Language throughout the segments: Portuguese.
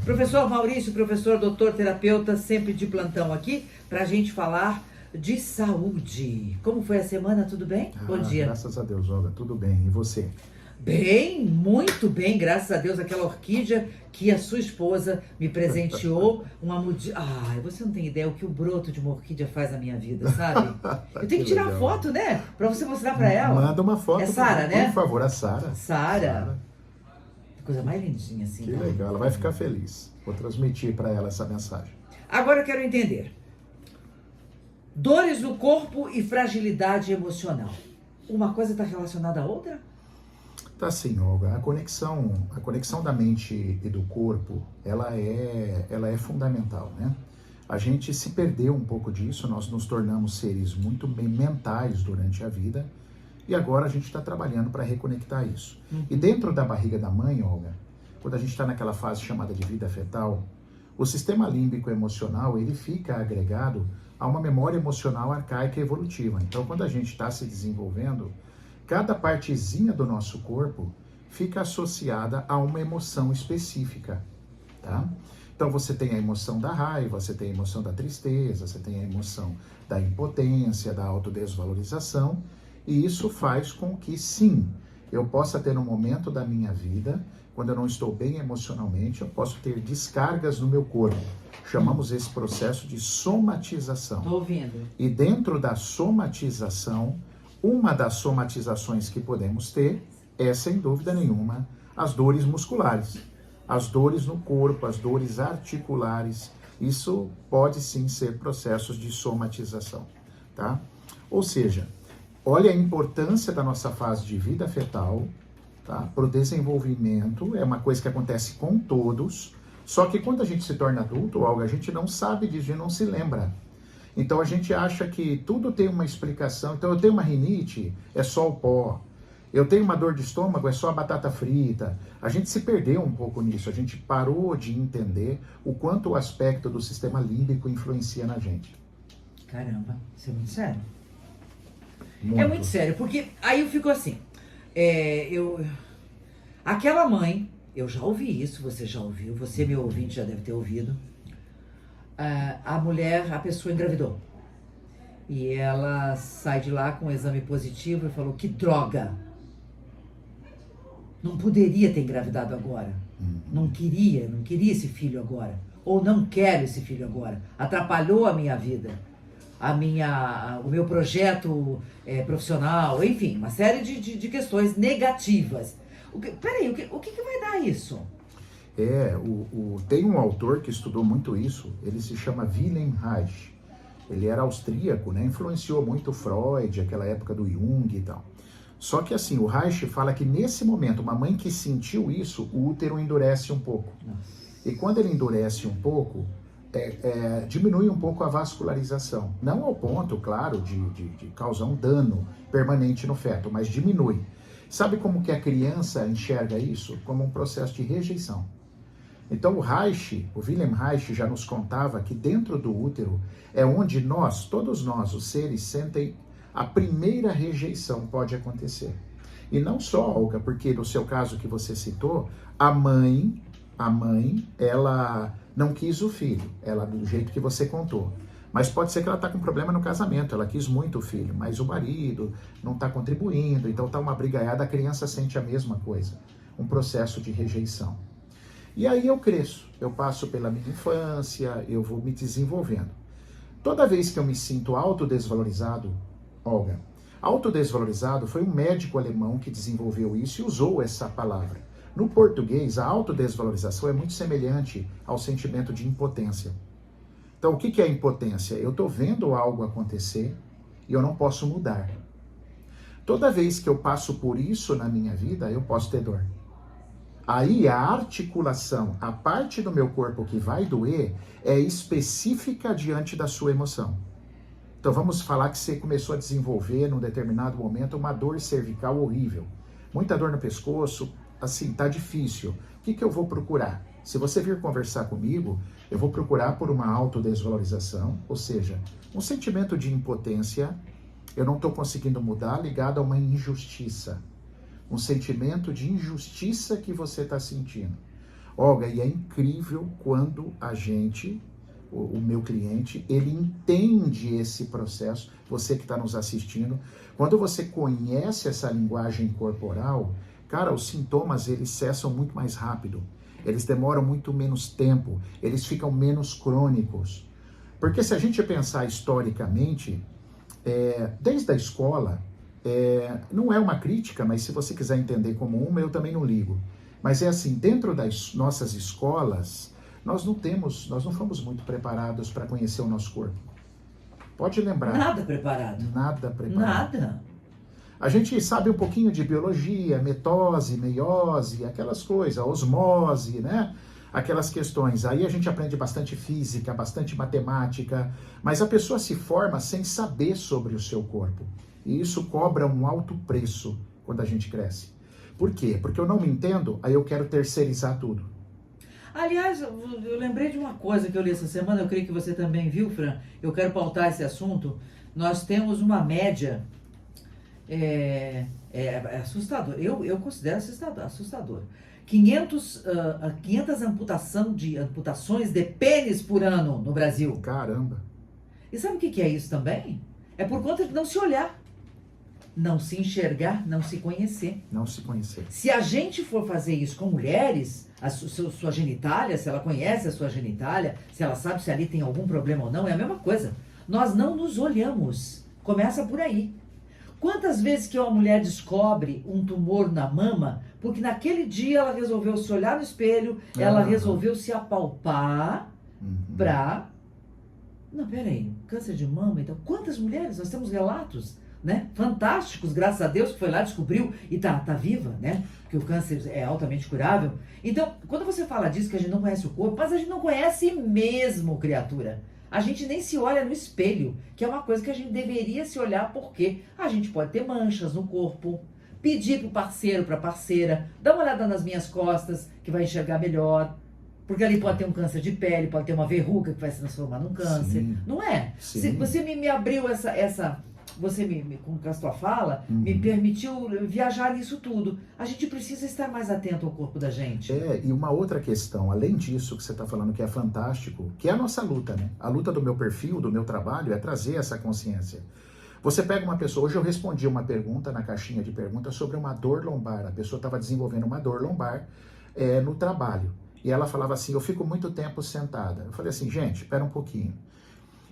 Professor Maurício, professor, doutor, terapeuta, sempre de plantão aqui, para a gente falar de saúde. Como foi a semana? Tudo bem? Bom dia. Graças a Deus, Olga, tudo bem. E você? Bem, muito bem, graças a Deus. Aquela orquídea que a sua esposa me presenteou, uma muda. Ai, você não tem ideia o que o broto de uma orquídea faz na minha vida, sabe? Eu tenho que tirar legal. foto, né? Pra você mostrar pra ela. Manda uma foto. É Sara, né? Por favor, a Sara. Sara. Coisa mais lindinha assim. Que tá? legal, ela vai ficar feliz. Vou transmitir para ela essa mensagem. Agora eu quero entender. Dores no corpo e fragilidade emocional. Uma coisa está relacionada à outra? Tá sim, Olga. A conexão da mente e do corpo, ela é fundamental, né? A gente se perdeu um pouco disso, nós nos tornamos seres muito mentais durante a vida e agora a gente está trabalhando para reconectar isso. E dentro da barriga da mãe, Olga, quando a gente está naquela fase chamada de vida fetal, o sistema límbico emocional, ele fica agregado a uma memória emocional arcaica e evolutiva. Então, quando a gente está se desenvolvendo, cada partezinha do nosso corpo fica associada a uma emoção específica, tá? Então, você tem a emoção da raiva, você tem a emoção da tristeza, você tem a emoção da impotência, da autodesvalorização, e isso faz com que, sim, eu possa ter um momento da minha vida, quando eu não estou bem emocionalmente, eu posso ter descargas no meu corpo. Chamamos esse processo de somatização. Estou ouvindo. E dentro da somatização, uma das somatizações que podemos ter é, sem dúvida nenhuma, as dores musculares. As dores no corpo, as dores articulares. Isso pode sim ser processos de somatização, tá? Ou seja, olha a importância da nossa fase de vida fetal, tá? Para o desenvolvimento, é uma coisa que acontece com todos, só que quando a gente se torna adulto, Olga, a gente não sabe disso e não se lembra. Então a gente acha que tudo tem uma explicação. Então eu tenho uma rinite, é só o pó. Eu tenho uma dor de estômago, é só a batata frita. A gente se perdeu um pouco nisso, a gente parou de entender o quanto o aspecto do sistema límbico influencia na gente. Caramba, isso é muito sério. Muito. É muito sério, porque aí eu fico assim, aquela mãe, eu já ouvi isso, você já ouviu, você, meu ouvinte, já deve ter ouvido. A pessoa engravidou. E ela sai de lá com um exame positivo e falou, que droga! Não poderia ter engravidado agora. Não queria esse filho agora. Ou não quero esse filho agora. Atrapalhou a minha vida. O meu projeto profissional, enfim, uma série de questões negativas. Peraí, o que vai dar isso? Tem um autor que estudou muito isso, ele se chama Wilhelm Reich. Ele era austríaco, né? Influenciou muito Freud, aquela época do Jung e tal. Só que assim, o Reich fala que nesse momento, uma mãe que sentiu isso, o útero endurece um pouco. Nossa. E quando ele endurece um pouco, diminui um pouco a vascularização. Não ao ponto, claro, de causar um dano permanente no feto, mas diminui. Sabe como que a criança enxerga isso? Como um processo de rejeição. Então o Wilhelm Reich já nos contava que dentro do útero é onde todos nós, os seres, sentem a primeira rejeição pode acontecer. E não só, Olga, porque no seu caso que você citou, a mãe, ela não quis o filho, ela do jeito que você contou. Mas pode ser que ela está com problema no casamento, ela quis muito o filho, mas o marido não está contribuindo, então está uma brigaiada, a criança sente a mesma coisa, um processo de rejeição. E aí eu cresço, eu passo pela minha infância, eu vou me desenvolvendo. Toda vez que eu me sinto autodesvalorizado, Olga, autodesvalorizado foi um médico alemão que desenvolveu isso e usou essa palavra. No português, a autodesvalorização é muito semelhante ao sentimento de impotência. Então, o que é a impotência? Eu estou vendo algo acontecer e eu não posso mudar. Toda vez que eu passo por isso na minha vida, eu posso ter dor. Aí a articulação, a parte do meu corpo que vai doer, é específica diante da sua emoção. Então vamos falar que você começou a desenvolver, num determinado momento, uma dor cervical horrível. Muita dor no pescoço, assim, tá difícil. O que eu vou procurar? Se você vir conversar comigo, eu vou procurar por uma autodesvalorização, ou seja, um sentimento de impotência, eu não estou conseguindo mudar, ligado a uma injustiça. Um sentimento de injustiça que você está sentindo. Olga, e é incrível quando a gente, o meu cliente, ele entende esse processo, você que está nos assistindo, quando você conhece essa linguagem corporal, cara, os sintomas, eles cessam muito mais rápido, eles demoram muito menos tempo, eles ficam menos crônicos. Porque se a gente pensar historicamente, desde a escola, não é uma crítica, mas se você quiser entender como uma, eu também não ligo. Mas é assim, dentro das nossas escolas, nós não fomos muito preparados para conhecer o nosso corpo. Pode lembrar. Nada preparado. Nada preparado. Nada. A gente sabe um pouquinho de biologia, mitose, meiose, aquelas coisas, osmose, né? Aquelas questões. Aí a gente aprende bastante física, bastante matemática, mas a pessoa se forma sem saber sobre o seu corpo. E isso cobra um alto preço quando a gente cresce. Por quê? Porque eu não me entendo, aí eu quero terceirizar tudo. Aliás, eu lembrei de uma coisa que eu li essa semana, eu creio que você também viu, Fran, eu quero pautar esse assunto. Nós temos uma média, é assustador, eu considero assustador. 500 amputações de pênis por ano no Brasil. Caramba! E sabe o que é isso também? É por conta de não se olhar, não se enxergar, não se conhecer. Não se conhecer. Se a gente for fazer isso com mulheres, sua genitália, se ela conhece a sua genitália, se ela sabe se ali tem algum problema ou não, é a mesma coisa. Nós não nos olhamos. Começa por aí. Quantas vezes que uma mulher descobre um tumor na mama, porque naquele dia ela resolveu se olhar no espelho, ela resolveu se apalpar pra... Não, peraí, câncer de mama, então, quantas mulheres? Nós temos relatos, né, fantásticos, graças a Deus, que foi lá, descobriu e tá viva, né, que o câncer é altamente curável. Então, quando você fala disso, que a gente não conhece o corpo, mas a gente não conhece mesmo, criatura. A gente nem se olha no espelho, que é uma coisa que a gente deveria se olhar, porque a gente pode ter manchas no corpo, pedir pro parceiro, pra parceira, dá uma olhada nas minhas costas, que vai enxergar melhor. Porque ali pode ter um câncer de pele, pode ter uma verruga que vai se transformar num câncer. Sim. Não é? Sim. Você me abriu você com a sua fala, me permitiu viajar nisso tudo. A gente precisa estar mais atento ao corpo da gente. E uma outra questão, além disso que você está falando que é fantástico, que é a nossa luta, né? A luta do meu perfil, do meu trabalho, é trazer essa consciência. Você pega uma pessoa, hoje eu respondi uma pergunta na caixinha de perguntas sobre uma dor lombar. A pessoa estava desenvolvendo uma dor lombar no trabalho. E ela falava assim, eu fico muito tempo sentada. Eu falei assim, gente, espera um pouquinho.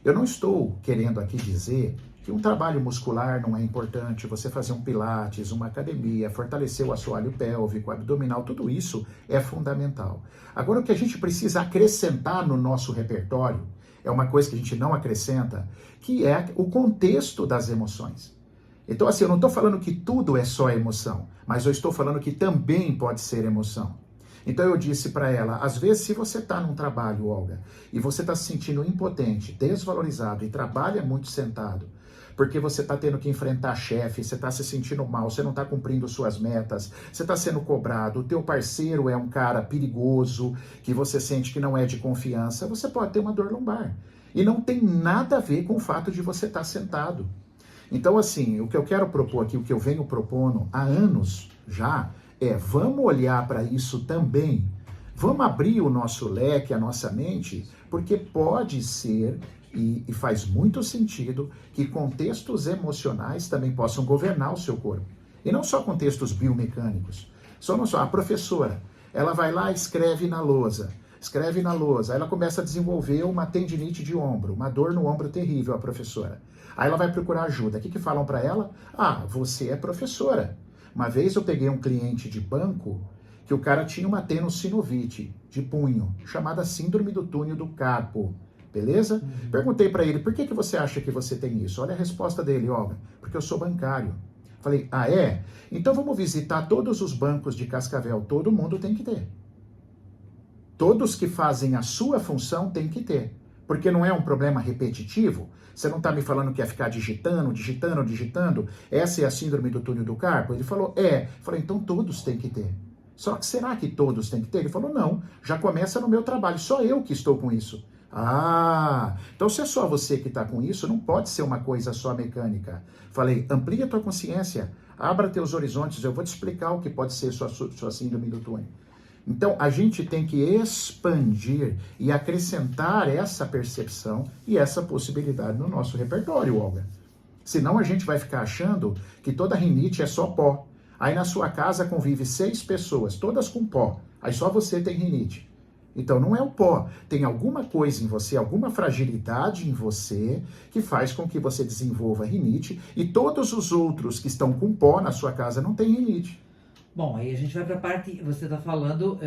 Eu não estou querendo aqui dizer que um trabalho muscular não é importante, você fazer um pilates, uma academia, fortalecer o assoalho pélvico, abdominal, tudo isso é fundamental. Agora, o que a gente precisa acrescentar no nosso repertório, é uma coisa que a gente não acrescenta, que é o contexto das emoções. Então, assim, eu não estou falando que tudo é só emoção, mas eu estou falando que também pode ser emoção. Então eu disse para ela, às vezes se você está num trabalho, Olga, e você está se sentindo impotente, desvalorizado e trabalha muito sentado, porque você está tendo que enfrentar chefe, você está se sentindo mal, você não está cumprindo suas metas, você está sendo cobrado, o teu parceiro é um cara perigoso, que você sente que não é de confiança, você pode ter uma dor lombar. E não tem nada a ver com o fato de você estar sentado. Então assim, o que eu quero propor aqui, o que eu venho propondo há anos já, vamos olhar para isso também, vamos abrir o nosso leque, a nossa mente, porque pode ser, e faz muito sentido, que contextos emocionais também possam governar o seu corpo. E não só contextos biomecânicos. A professora, ela vai lá e escreve na lousa, aí ela começa a desenvolver uma tendinite de ombro, uma dor no ombro terrível, a professora. Aí ela vai procurar ajuda. O que falam para ela? Você é professora. Uma vez eu peguei um cliente de banco que o cara tinha uma tenossinovite de punho, chamada síndrome do túnel do carpo, beleza? Perguntei para ele, por que você acha que você tem isso? Olha a resposta dele, Olga, porque eu sou bancário. Falei, é? Então vamos visitar todos os bancos de Cascavel, todo mundo tem que ter. Todos que fazem a sua função tem que ter, porque não é um problema repetitivo. Você não está me falando que é ficar digitando? Essa é a síndrome do túnel do carpo? Ele falou, Falei, então todos têm que ter. Só que será que todos têm que ter? Ele falou, não, já começa no meu trabalho, só eu que estou com isso. Então se é só você que está com isso, não pode ser uma coisa só mecânica. Falei, amplia a tua consciência, abra teus horizontes, eu vou te explicar o que pode ser sua síndrome do túnel. Então, a gente tem que expandir e acrescentar essa percepção e essa possibilidade no nosso repertório, Olga. Senão a gente vai ficar achando que toda rinite é só pó. Aí na sua casa convive 6 pessoas, todas com pó. Aí só você tem rinite. Então não é o pó. Tem alguma coisa em você, alguma fragilidade em você que faz com que você desenvolva rinite e todos os outros que estão com pó na sua casa não têm rinite. Bom, aí a gente vai para a parte, você está falando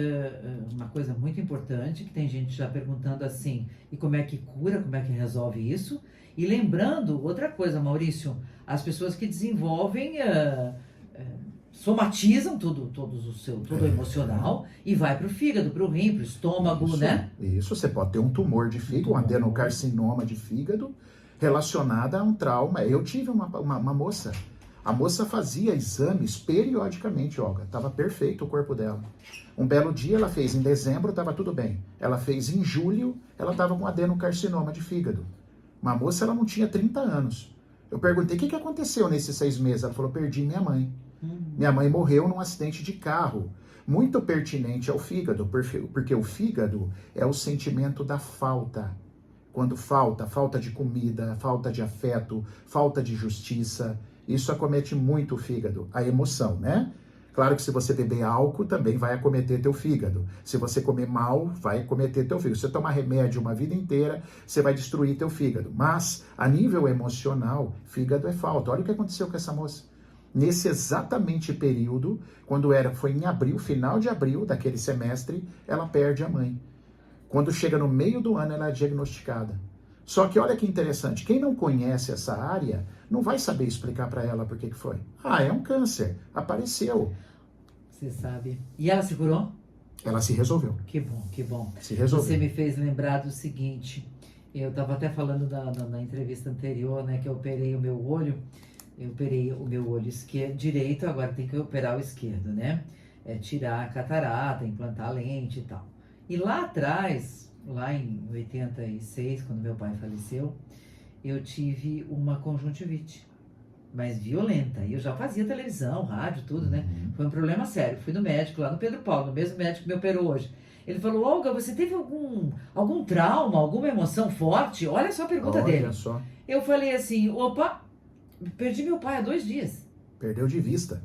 uma coisa muito importante, que tem gente já perguntando assim, e como é que cura, como é que resolve isso? E lembrando, outra coisa, Maurício, as pessoas que desenvolvem, somatizam tudo o emocional e vai para o fígado, para o rim, para o estômago, Isso, né? Isso, você pode ter um tumor de fígado, um adenocarcinoma de fígado relacionado a um trauma. Eu tive uma moça. A moça fazia exames periodicamente, Olga. Estava perfeito o corpo dela. Um belo dia ela fez em dezembro, estava tudo bem. Ela fez em julho, ela estava com adenocarcinoma de fígado. Uma moça, ela não tinha 30 anos. Eu perguntei, o que aconteceu nesses 6 meses? Ela falou, perdi minha mãe. Minha mãe morreu num acidente de carro. Muito pertinente ao fígado, porque o fígado é o sentimento da falta. Quando falta de comida, falta de afeto, falta de justiça. Isso acomete muito o fígado, a emoção, né? Claro que se você beber álcool, também vai acometer teu fígado. Se você comer mal, vai acometer teu fígado. Se você tomar remédio uma vida inteira, você vai destruir teu fígado. Mas, a nível emocional, fígado é falta. Olha o que aconteceu com essa moça. Nesse exatamente período, foi em abril, final de abril daquele semestre, ela perde a mãe. Quando chega no meio do ano, ela é diagnosticada. Só que olha que interessante, quem não conhece essa área não vai saber explicar para ela por que foi. Ah, é um câncer, apareceu. Você sabe. E ela se curou? Ela se resolveu. Que bom, que bom. Se resolveu. Você me fez lembrar do seguinte, eu estava até falando na entrevista anterior, né, que eu operei o meu olho. Eu operei o meu olho direito, agora tem que operar o esquerdo, né? Tirar a catarata, implantar a lente e tal. E lá atrás, lá em 86, quando meu pai faleceu, eu tive uma conjuntivite, mas violenta. E eu já fazia televisão, rádio, tudo, né? Foi um problema sério. Fui no médico lá no Pedro Paulo, no mesmo médico que me operou hoje. Ele falou, Olga, você teve algum trauma, alguma emoção forte? Olha só a pergunta dele. Olha só. Eu falei assim, opa, perdi meu pai há 2 dias. Perdeu de vista.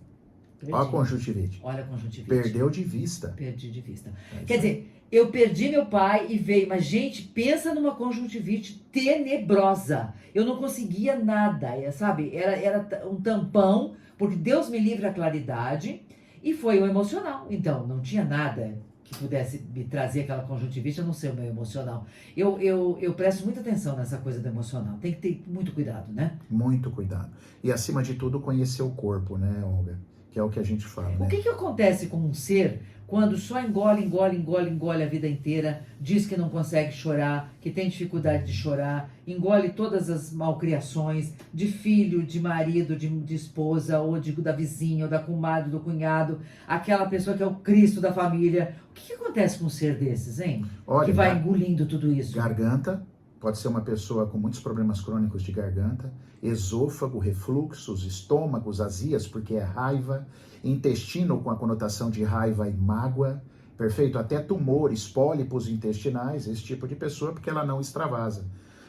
Olha a conjuntivite. Olha a conjuntivite. Perdeu de vista. Perdi de vista. Quer dizer, eu perdi meu pai e veio, mas gente, pensa numa conjuntivite tenebrosa. Eu não conseguia nada, sabe? Era um tampão, porque Deus me livre a claridade, e foi o emocional. Então, não tinha nada que pudesse me trazer aquela conjuntivite, a não ser o meu emocional. Eu presto muita atenção nessa coisa do emocional. Tem que ter muito cuidado, né? Muito cuidado. E, acima de tudo, conhecer o corpo, né, Olga? Que é o que a gente fala, né? O que acontece com um ser quando só engole a vida inteira, diz que não consegue chorar, que tem dificuldade de chorar, engole todas as malcriações de filho, de marido, de esposa, ou da vizinha, ou da comadre, do cunhado, aquela pessoa que é o Cristo da família. O que acontece com um ser desses, hein? Olha, que vai engolindo tudo isso. Garganta, pode ser uma pessoa com muitos problemas crônicos de garganta, esôfago, refluxos, estômagos, azias, porque é raiva, intestino com a conotação de raiva e mágoa, perfeito? Até tumores, pólipos intestinais, esse tipo de pessoa, porque ela não extravasa.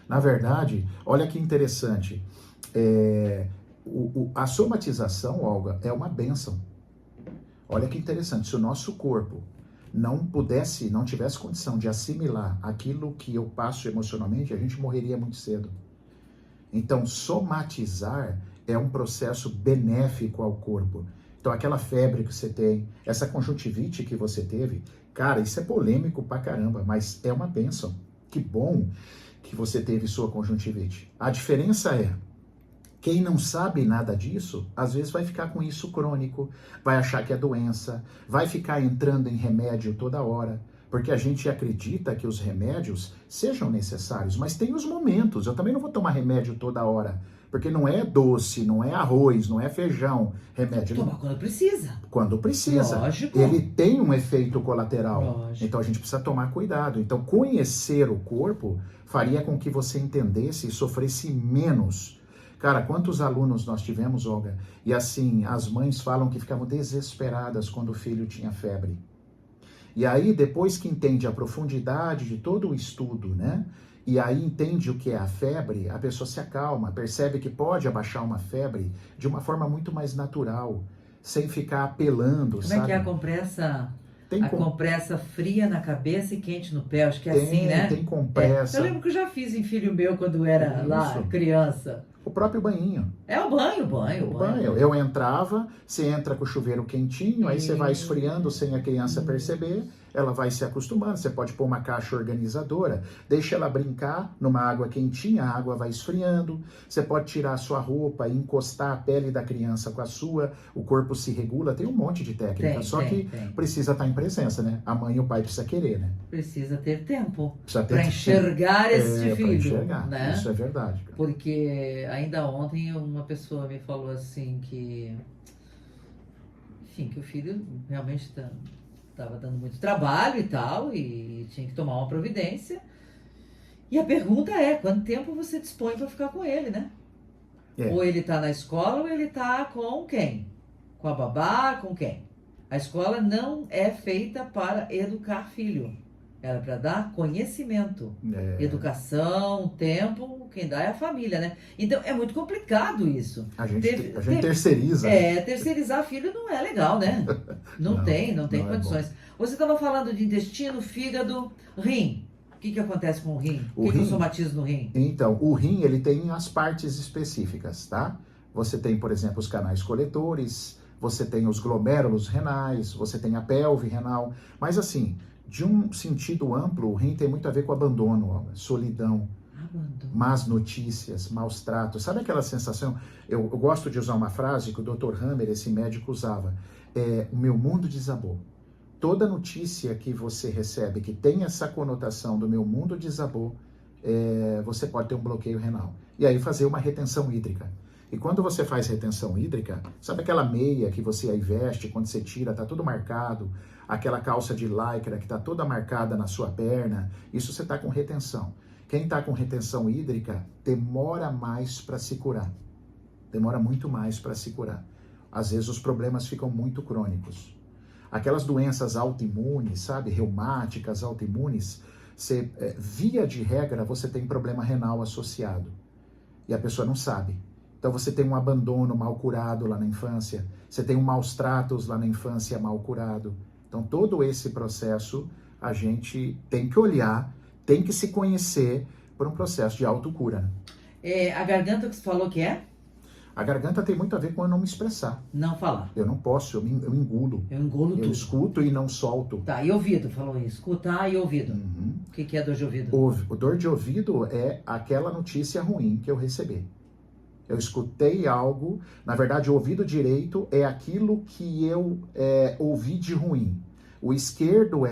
Na verdade, olha que interessante, a somatização, Olga, é uma bênção. Olha que interessante, se o nosso corpo não tivesse condição de assimilar aquilo que eu passo emocionalmente, a gente morreria muito cedo. Então, somatizar é um processo benéfico ao corpo. Então, aquela febre que você tem, essa conjuntivite que você teve, cara, isso é polêmico pra caramba, mas é uma bênção. Que bom que você teve sua conjuntivite. A diferença é, quem não sabe nada disso, às vezes vai ficar com isso crônico, vai achar que é doença, vai ficar entrando em remédio toda hora, porque a gente acredita que os remédios sejam necessários, mas tem os momentos. Eu também não vou tomar remédio toda hora, porque não é doce, não é arroz, não é feijão, remédio. Toma quando precisa. Quando precisa. Lógico. Ele tem um efeito colateral. Lógico. Então a gente precisa tomar cuidado. Então conhecer o corpo faria com que você entendesse e sofresse menos. Cara, quantos alunos nós tivemos, Olga? E assim, as mães falam que ficavam desesperadas quando o filho tinha febre. E aí, depois que entende a profundidade de todo o estudo, né? E aí entende o que é a febre, a pessoa se acalma, percebe que pode abaixar uma febre de uma forma muito mais natural, sem ficar apelando, Como sabe? é que é a compressa? Tem A com- compressa fria na cabeça e quente no pé, acho que é tem, assim, né? tem compressa. Eu lembro que eu já fiz em filho meu quando era lá Isso. criança. O próprio banhinho. É o banho. O banho. Eu entrava, você entra com o chuveiro quentinho, aí você vai esfriando sem a criança perceber, ela vai se acostumando. Você pode pôr uma caixa organizadora, deixa ela brincar numa água quentinha, a água vai esfriando. Você pode tirar a sua roupa e encostar a pele da criança com a sua, o corpo se regula, tem um monte de técnica. Tem. Precisa estar em presença, né? A mãe e o pai precisam querer, né? Precisa ter tempo Precisa ter para enxergar este pra filho, enxergar. né? Isso é verdade, cara. Porque ainda ontem uma pessoa me falou assim que, enfim, que o filho realmente estava dando muito trabalho e tal, e tinha que tomar uma providência. E a pergunta é, quanto tempo você dispõe para ficar com ele, né? É. Ou ele está na escola ou ele está com quem? Com a babá, com quem? A escola não é feita para educar filho. Ela é para dar conhecimento. Educação, tempo, quem dá é a família, né? Então é muito complicado isso. A gente terceiriza. Terceirizar filho não é legal, né? Não tem condições. Você estava falando de intestino, fígado, rim. O que acontece com o rim? O que é o somatismo no rim? Então, o rim, ele tem as partes específicas, tá? Você tem, por exemplo, os canais coletores, você tem os glomérulos renais, você tem a pelve renal, mas assim, de um sentido amplo, o rim tem muito a ver com abandono, solidão, más notícias, maus tratos. Sabe aquela sensação? Eu gosto de usar uma frase que o Dr. Hammer, esse médico, usava. O meu mundo desabou. Toda notícia que você recebe que tem essa conotação do meu mundo desabou, você pode ter um bloqueio renal. E aí fazer uma retenção hídrica. E quando você faz retenção hídrica, sabe aquela meia que você aí veste, quando você tira, tá tudo marcado, aquela calça de lycra que tá toda marcada na sua perna, isso você tá com retenção. Quem tá com retenção hídrica demora mais para se curar. Demora muito mais para se curar. Às vezes os problemas ficam muito crônicos. Aquelas doenças autoimunes, sabe, reumáticas, autoimunes, via de regra você tem problema renal associado. E a pessoa não sabe. Então você tem um abandono mal curado lá na infância, você tem um maus tratos lá na infância mal curado. Então todo esse processo a gente tem que olhar, tem que se conhecer por um processo de autocura. A garganta que você falou que é? A garganta tem muito a ver com eu não me expressar. Não falar. Eu não posso, eu engulo. Eu engulo tudo. Eu escuto e não solto. Tá, e ouvido, falou isso. Escutar e ouvido. Uhum. O que é dor de ouvido? O dor de ouvido é aquela notícia ruim que eu recebi. Eu escutei algo, na verdade o ouvido direito é aquilo que eu ouvi de ruim. O esquerdo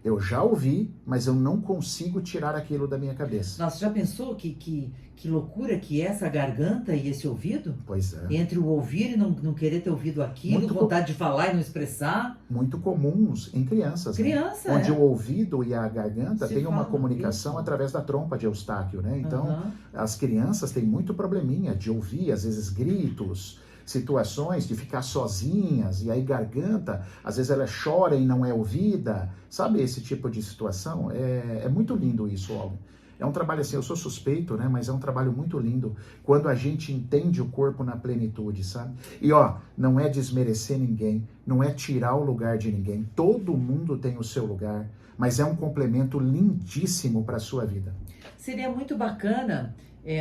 eu já ouvi, mas eu não consigo tirar aquilo da minha cabeça. Nossa, já pensou que loucura que é essa garganta e esse ouvido? Pois é. Entre o ouvir e não querer ter ouvido aquilo, vontade de falar e não expressar. Muito comuns em crianças. Criança, né? Onde o ouvido e a garganta têm uma comunicação isso. Através da trompa de Eustáquio, né? Então, as crianças têm muito probleminha de ouvir, às vezes gritos, situações de ficar sozinhas, e aí garganta, às vezes ela chora e não é ouvida, sabe esse tipo de situação? É muito lindo isso, Olga. É um trabalho assim, eu sou suspeito, né? Mas é um trabalho muito lindo quando a gente entende o corpo na plenitude, sabe? E não é desmerecer ninguém, não é tirar o lugar de ninguém. Todo mundo tem o seu lugar, mas é um complemento lindíssimo para a sua vida. Seria muito bacana,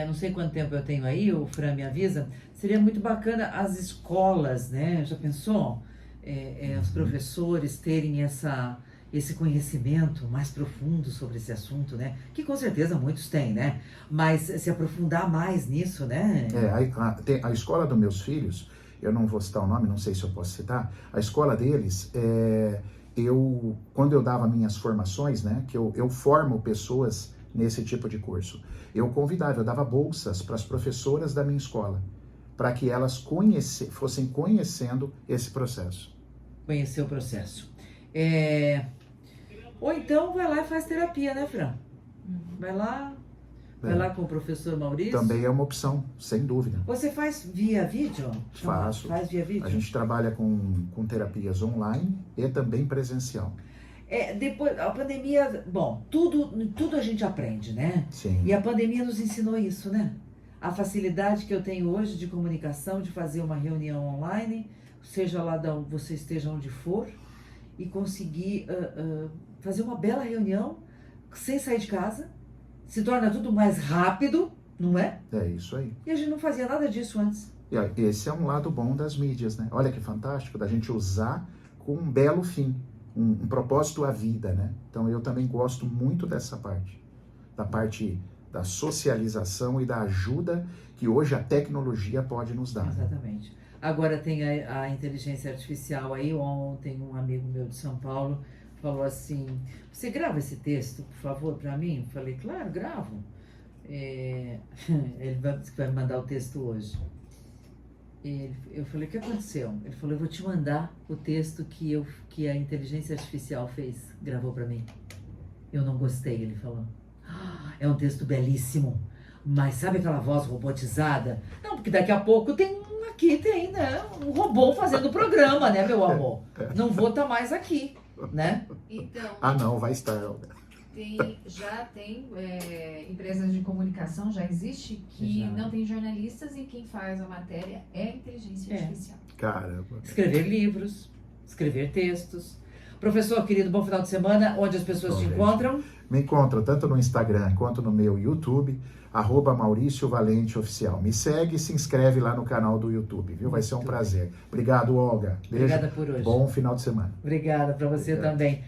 não sei quanto tempo eu tenho aí, o Fran me avisa, seria muito bacana as escolas, né? Já pensou? Os professores terem esse conhecimento mais profundo sobre esse assunto, né? Que com certeza muitos têm, né? Mas se aprofundar mais nisso, né? A escola dos meus filhos, eu não vou citar o nome, não sei se eu posso citar, a escola deles, quando eu dava minhas formações, né? Que eu formo pessoas nesse tipo de curso, eu dava bolsas para as professoras da minha escola, para que elas fossem conhecendo esse processo. Conhecer o processo. Ou então vai lá e faz terapia, né, Fran? Vai lá com o professor Maurício. Também é uma opção, sem dúvida. Você faz via vídeo? Faço. Faz via vídeo? A gente trabalha com terapias online e também presencial. Depois, a pandemia, bom, tudo a gente aprende, né? Sim. E a pandemia nos ensinou isso, né? A facilidade que eu tenho hoje de comunicação, de fazer uma reunião online, seja lá você esteja onde for, e conseguir fazer uma bela reunião sem sair de casa, se torna tudo mais rápido, não é? É isso aí. E a gente não fazia nada disso antes. E ó, esse é um lado bom das mídias, né? Olha que fantástico, da gente usar com um belo fim, um propósito à vida, né? Então eu também gosto muito dessa parte, da parte da socialização e da ajuda que hoje a tecnologia pode nos dar. Exatamente. Né? Agora tem a inteligência artificial aí. Ontem um amigo meu de São Paulo falou assim, você grava esse texto, por favor, para mim? Eu falei, claro, gravo. Ele vai me mandar o texto hoje. Eu falei, o que aconteceu? Ele falou, eu vou te mandar o texto que a inteligência artificial gravou para mim. Eu não gostei, ele falou. É um texto belíssimo, mas sabe aquela voz robotizada? Não, porque daqui a pouco tem né, um robô fazendo o programa, né, meu amor? Não vou estar mais aqui, né? Então, não, vai estar. já tem empresas de comunicação, já existe, que Já. não tem jornalistas e quem faz a matéria é a inteligência artificial. Caramba. Escrever livros, escrever textos. Professor querido, bom final de semana. Onde as pessoas te encontram? Me encontram tanto no Instagram quanto no meu YouTube, @MaurícioValenteOficial. Me segue e se inscreve lá no canal do YouTube, viu? Vai ser um prazer. Obrigado, Olga. Beijo. Obrigada por hoje. Bom final de semana. Obrigada para você também.